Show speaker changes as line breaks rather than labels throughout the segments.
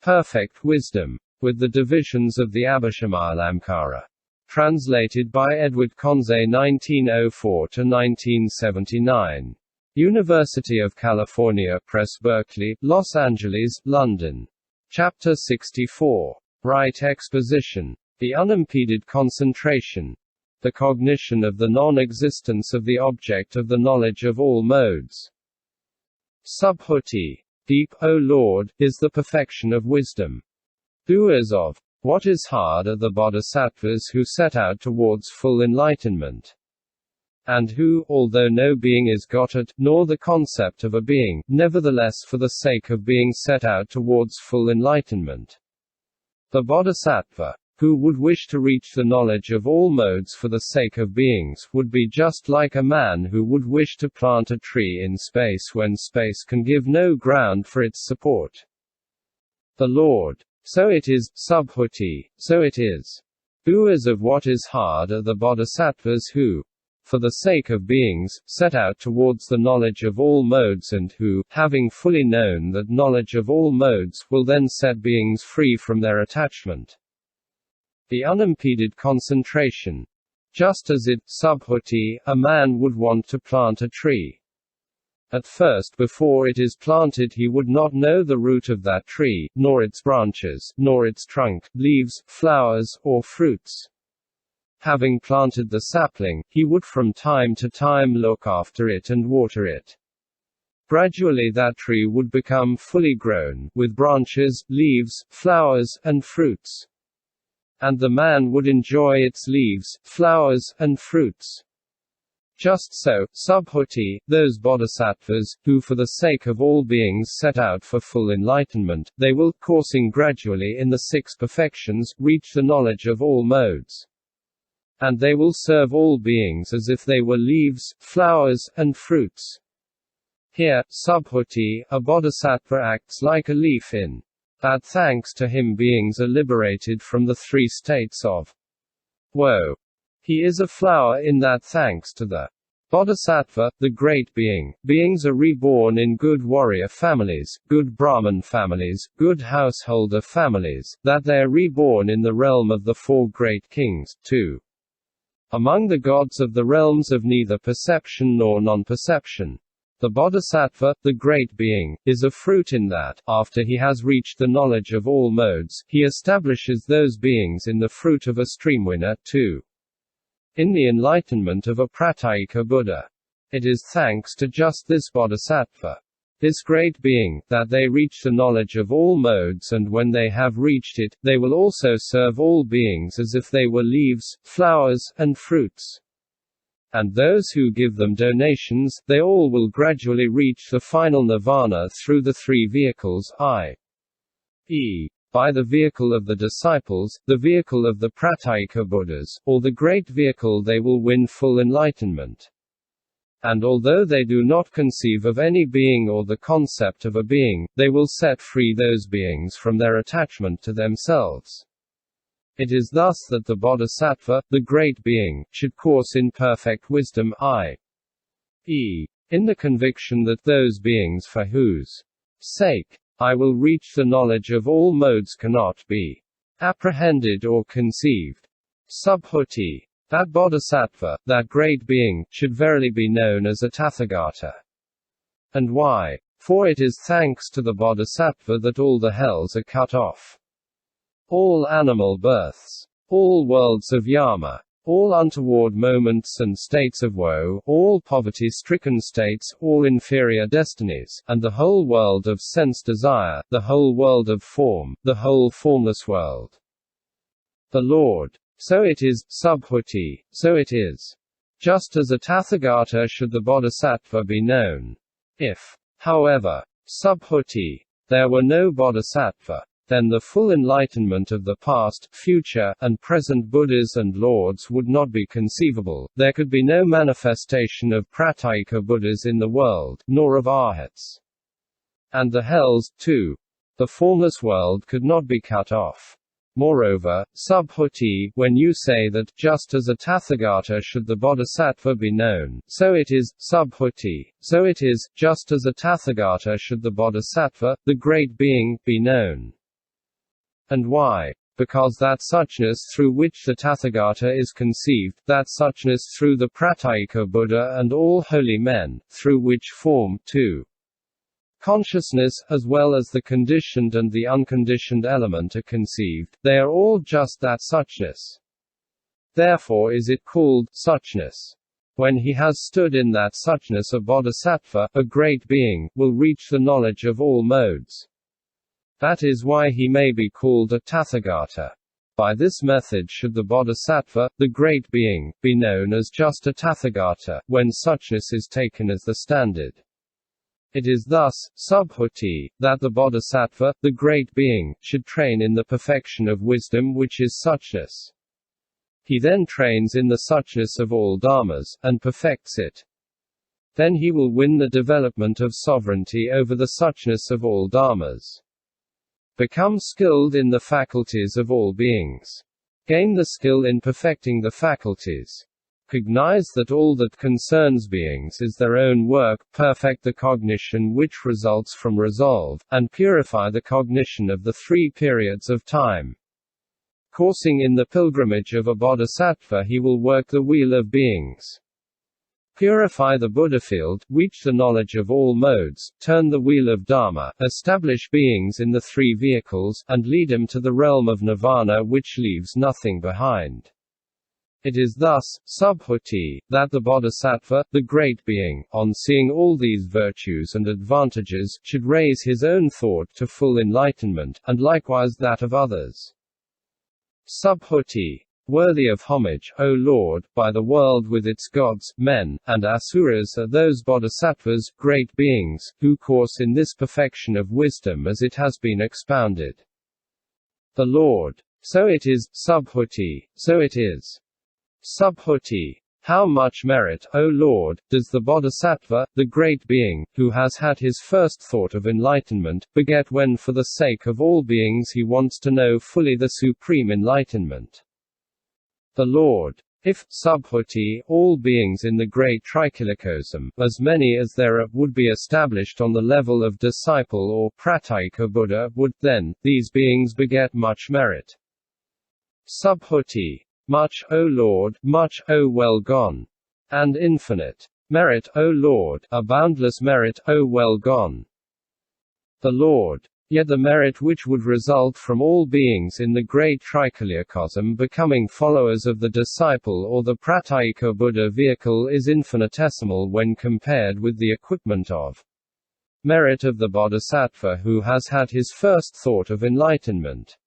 Perfect Wisdom, with the divisions of the Abhishamaya. Translated by EdwardConze 1904–1979. University of California Press, Berkeley, Los Angeles, London. Chapter 64. Right Exposition. The unimpeded concentration. The cognition of the non-existence of the object of the knowledge of all modes. Subhuti. Deep, O Lord, is the perfection of wisdom. Doers of what is hard are the bodhisattvas who set out towards full enlightenment. And who, although no being is got at, nor the concept of a being, nevertheless for the sake of being set out towards full enlightenment. The bodhisattva, who would wish to reach the knowledge of all modes for the sake of beings, would be just like a man who would wish to plant a tree in space when space can give no ground for its support. The Lord. So it is, Subhuti, so it is. Doers of what is hard are the bodhisattvas who, for the sake of beings, set out towards the knowledge of all modes and who, having fully known that knowledge of all modes, will then set beings free from their attachment. The unimpeded concentration. Just as it, Subhuti, a man would want to plant a tree. At first, before it is planted, he would not know the root of that tree, nor its branches, nor its trunk, leaves, flowers, or fruits. Having planted the sapling, he would from time to time look after it and water it. Gradually that tree would become fully grown, with branches, leaves, flowers, and fruits. And the man would enjoy its leaves, flowers, and fruits. Just so, Subhuti, those bodhisattvas, who for the sake of all beings set out for full enlightenment, they will, coursing gradually in the six perfections, reach the knowledge of all modes. And they will serve all beings as if they were leaves, flowers, and fruits. Here, Subhuti, a bodhisattva acts like a leaf in that thanks to him beings are liberated from the three states of woe. He is a flower in that thanks to the bodhisattva, the great being, beings are reborn in good warrior families, good Brahman families, good householder families, that they are reborn in the realm of the four great kings, too. Among the gods of the realms of neither perception nor non-perception. The bodhisattva, the great being, is a fruit in that, after he has reached the knowledge of all modes, he establishes those beings in the fruit of a streamwinner, too. In the enlightenment of a Pratyeka Buddha. It is thanks to just this bodhisattva, this great being, that they reach the knowledge of all modes, and when they have reached it, they will also serve all beings as if they were leaves, flowers, and fruits. And those who give them donations, they all will gradually reach the final nirvana through the three vehicles, i.e. by the vehicle of the disciples, the vehicle of the Pratyeka Buddhas, or the great vehicle they will win full enlightenment. And although they do not conceive of any being or the concept of a being, they will set free those beings from their attachment to themselves. It is thus that the bodhisattva, the great being, should course in perfect wisdom, i.e. in the conviction that those beings for whose sake I will reach the knowledge of all modes cannot be apprehended or conceived. Subhuti. That bodhisattva, that great being, should verily be known as a Tathagata. And why? For it is thanks to the bodhisattva that all the hells are cut off. All animal births, all worlds of yama, all untoward moments and states of woe, all poverty-stricken states, all inferior destinies, and the whole world of sense desire, the whole world of form, the whole formless world. The Lord. So it is, Subhuti, so it is. Just as a Tathagata should the bodhisattva be known. If, however, Subhuti, there were no bodhisattva, then the full enlightenment of the past, future, and present Buddhas and Lords would not be conceivable. There could be no manifestation of Pratyeka Buddhas in the world, nor of Arhats. And the hells, too. The formless world could not be cut off. Moreover, Subhuti, when you say that, just as a Tathagata should the bodhisattva be known, so it is, Subhuti, so it is, just as a Tathagata should the bodhisattva, the great being, be known. And why? Because that suchness through which the Tathagata is conceived, that suchness through the Pratyeka Buddha and all holy men, through which form, too, consciousness, as well as the conditioned and the unconditioned element are conceived, they are all just that suchness. Therefore is it called suchness. When he has stood in that suchness, a bodhisattva, a great being, will reach the knowledge of all modes. That is why he may be called a Tathagata. By this method should the bodhisattva, the great being, be known as just a Tathagata, when suchness is taken as the standard. It is thus, Subhuti, that the bodhisattva, the great being, should train in the perfection of wisdom which is suchness. He then trains in the suchness of all dharmas, and perfects it. Then he will win the development of sovereignty over the suchness of all dharmas. Become skilled in the faculties of all beings. Gain the skill in perfecting the faculties. Cognize that all that concerns beings is their own work, perfect the cognition which results from resolve, and purify the cognition of the three periods of time. Coursing in the pilgrimage of a bodhisattva, he will work the wheel of beings. Purify the Buddha field, reach the knowledge of all modes, turn the wheel of Dharma, establish beings in the three vehicles, and lead them to the realm of nirvana which leaves nothing behind. It is thus, Subhuti, that the bodhisattva, the great being, on seeing all these virtues and advantages, should raise his own thought to full enlightenment, and likewise that of others. Subhuti. Worthy of homage, O Lord, by the world with its gods, men, and asuras are those bodhisattvas, great beings, who course in this perfection of wisdom as it has been expounded. The Lord. So it is, Subhuti, so it is. Subhuti. How much merit, O Lord, does the bodhisattva, the great being, who has had his first thought of enlightenment, beget when for the sake of all beings he wants to know fully the supreme enlightenment? The Lord. If, Subhuti, all beings in the great trichilocosm, as many as there are, would be established on the level of disciple or Pratyeka Buddha, would, then, these beings beget much merit. Subhuti. Much, O Lord, much, O well gone. And infinite. Merit, O Lord, a boundless merit, O well gone. The Lord. Yet the merit which would result from all beings in the great trichiliocosm becoming followers of the disciple or the Pratyeka Buddha vehicle is infinitesimal when compared with the equipment of merit of the bodhisattva who has had his first thought of enlightenment.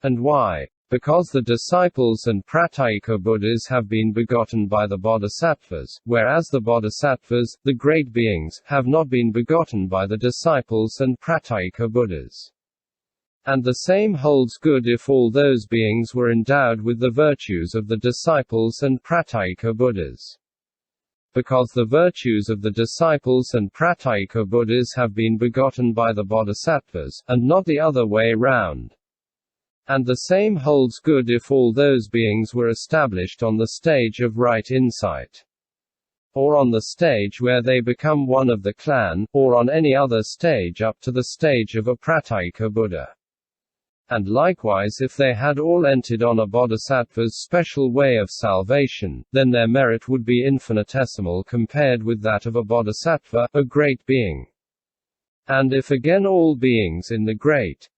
And why? Because the disciples and Pratyeka Buddhas have been begotten by the bodhisattvas, whereas the bodhisattvas, the great beings, have not been begotten by the disciples and Pratyeka Buddhas. And the same holds good if all those beings were endowed with the virtues of the disciples and Pratyeka Buddhas. Because the virtues of the disciples and Pratyeka Buddhas have been begotten by the bodhisattvas, and not the other way round. And the same holds good if all those beings were established on the stage of right insight, or on the stage where they become one of the clan, or on any other stage up to the stage of a Pratyeka Buddha. And likewise if they had all entered on a bodhisattva's special way of salvation, then their merit would be infinitesimal compared with that of a bodhisattva, a great being. And if again all beings in the great